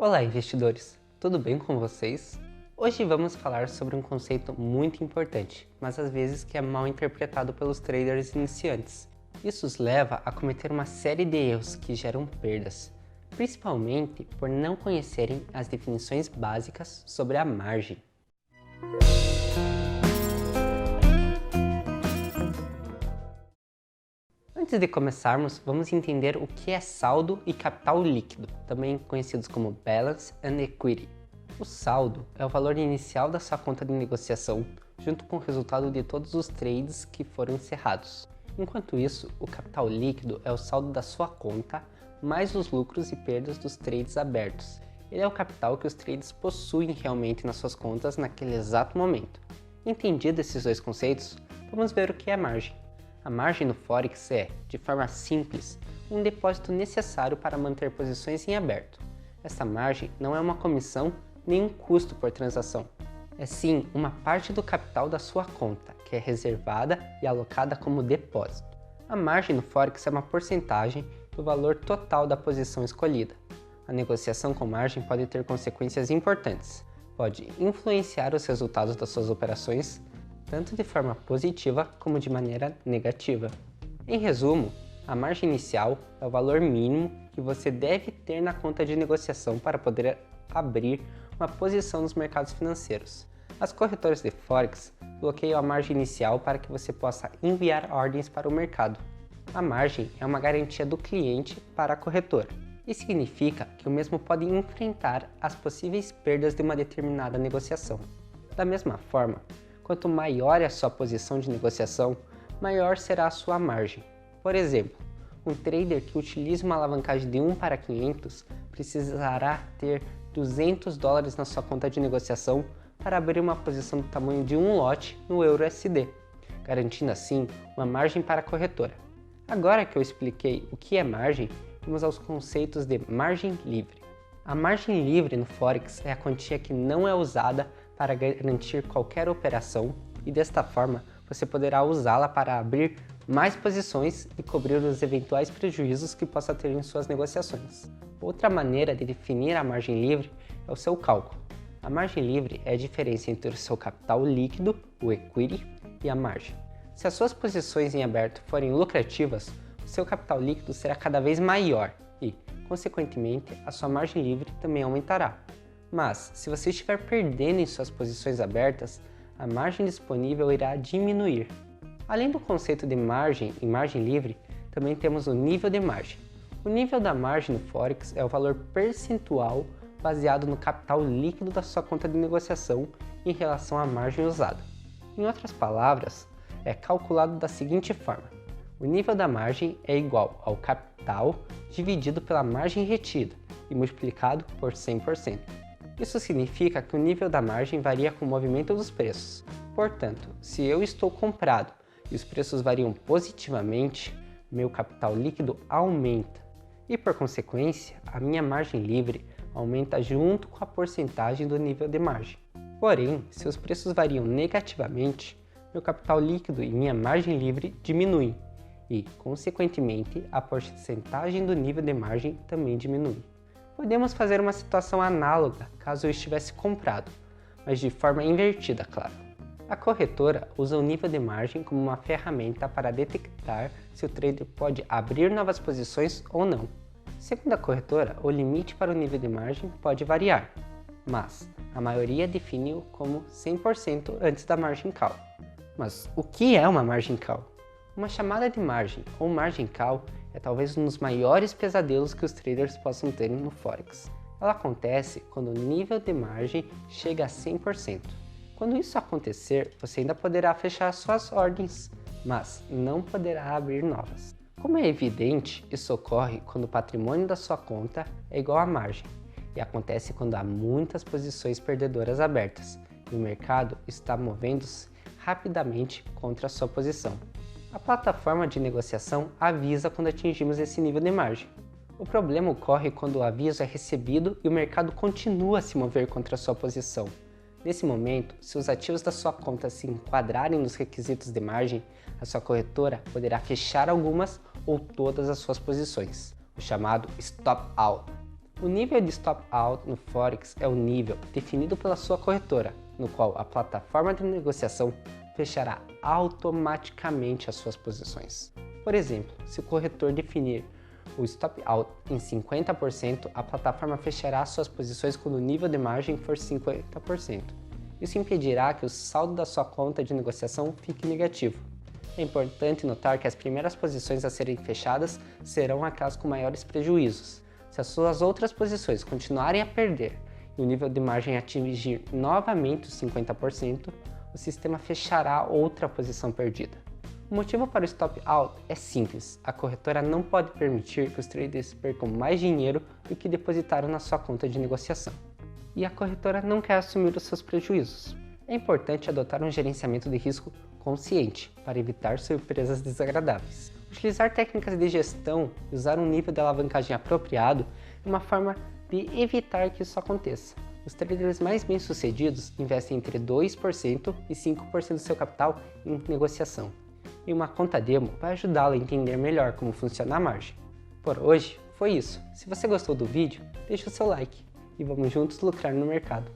Olá, investidores! Tudo bem com vocês? Hoje vamos falar sobre um conceito muito importante, mas às vezes que é mal interpretado pelos traders iniciantes. Isso os leva a cometer uma série de erros que geram perdas, principalmente por não conhecerem as definições básicas sobre a margem. Antes de começarmos, vamos entender o que é saldo e capital líquido, também conhecidos como Balance and Equity. O saldo é o valor inicial da sua conta de negociação, junto com o resultado de todos os trades que foram encerrados. Enquanto isso, o capital líquido é o saldo da sua conta, mais os lucros e perdas dos trades abertos. Ele é o capital que os trades possuem realmente nas suas contas naquele exato momento. Entendidos esses dois conceitos, vamos ver o que é margem. A margem no Forex é, de forma simples, um depósito necessário para manter posições em aberto. Essa margem não é uma comissão nem um custo por transação. É sim uma parte do capital da sua conta, que é reservada e alocada como depósito. A margem no Forex é uma porcentagem do valor total da posição escolhida. A negociação com margem pode ter consequências importantes. Pode influenciar os resultados das suas operações, tanto de forma positiva como de maneira negativa. Em resumo, a margem inicial é o valor mínimo que você deve ter na conta de negociação para poder abrir uma posição nos mercados financeiros. As corretoras de Forex bloqueiam a margem inicial para que você possa enviar ordens para o mercado. A margem é uma garantia do cliente para a corretora. Isso significa que o mesmo pode enfrentar as possíveis perdas de uma determinada negociação. Da mesma forma, quanto maior é a sua posição de negociação, maior será a sua margem. Por exemplo, um trader que utilize uma alavancagem de 1 para 500 precisará ter $200 na sua conta de negociação para abrir uma posição do tamanho de um lote no EURUSD, garantindo assim uma margem para a corretora. Agora que eu expliquei o que é margem, vamos aos conceitos de margem livre. A margem livre no Forex é a quantia que não é usada para garantir qualquer operação e desta forma você poderá usá-la para abrir mais posições e cobrir os eventuais prejuízos que possa ter em suas negociações. Outra maneira de definir a margem livre é o seu cálculo. A margem livre é a diferença entre o seu capital líquido, o equity, e a margem. Se as suas posições em aberto forem lucrativas, o seu capital líquido será cada vez maior e, consequentemente, a sua margem livre também aumentará. Mas, se você estiver perdendo em suas posições abertas, a margem disponível irá diminuir. Além do conceito de margem e margem livre, também temos o nível de margem. O nível da margem no Forex é o valor percentual baseado no capital líquido da sua conta de negociação em relação à margem usada. Em outras palavras, é calculado da seguinte forma: o nível da margem é igual ao capital dividido pela margem retida e multiplicado por 100%. Isso significa que o nível da margem varia com o movimento dos preços. Portanto, se eu estou comprado e os preços variam positivamente, meu capital líquido aumenta e, por consequência, a minha margem livre aumenta junto com a porcentagem do nível de margem. Porém, se os preços variam negativamente, meu capital líquido e minha margem livre diminuem e, consequentemente, a porcentagem do nível de margem também diminui. Podemos fazer uma situação análoga caso eu estivesse comprado, mas de forma invertida, claro. A corretora usa o nível de margem como uma ferramenta para detectar se o trader pode abrir novas posições ou não. Segundo a corretora, o limite para o nível de margem pode variar, mas a maioria define-o como 100% antes da margin call. Mas o que é uma margin call? Uma chamada de margem ou margin call é talvez um dos maiores pesadelos que os traders possam ter no Forex. Ela acontece quando o nível de margem chega a 100%. Quando isso acontecer, você ainda poderá fechar suas ordens, mas não poderá abrir novas. Como é evidente, isso ocorre quando o patrimônio da sua conta é igual à margem, e acontece quando há muitas posições perdedoras abertas e o mercado está movendo-se rapidamente contra a sua posição. A plataforma de negociação avisa quando atingimos esse nível de margem. O problema ocorre quando o aviso é recebido e o mercado continua a se mover contra a sua posição. Nesse momento, se os ativos da sua conta se enquadrarem nos requisitos de margem, a sua corretora poderá fechar algumas ou todas as suas posições, o chamado Stop All. O nível de stop out no Forex é o nível definido pela sua corretora, no qual a plataforma de negociação fechará automaticamente as suas posições. Por exemplo, se o corretor definir o stop out em 50%, a plataforma fechará suas posições quando o nível de margem for 50%. Isso impedirá que o saldo da sua conta de negociação fique negativo. É importante notar que as primeiras posições a serem fechadas serão aquelas com maiores prejuízos. Se as suas outras posições continuarem a perder e o nível de margem atingir novamente os 50%, o sistema fechará outra posição perdida. O motivo para o stop out é simples: a corretora não pode permitir que os traders percam mais dinheiro do que depositaram na sua conta de negociação. E a corretora não quer assumir os seus prejuízos. É importante adotar um gerenciamento de risco consciente para evitar surpresas desagradáveis. Utilizar técnicas de gestão e usar um nível de alavancagem apropriado é uma forma de evitar que isso aconteça. Os traders mais bem-sucedidos investem entre 2% e 5% do seu capital em negociação. E uma conta demo vai ajudá-lo a entender melhor como funciona a margem. Por hoje foi isso. Se você gostou do vídeo, deixa o seu like e vamos juntos lucrar no mercado.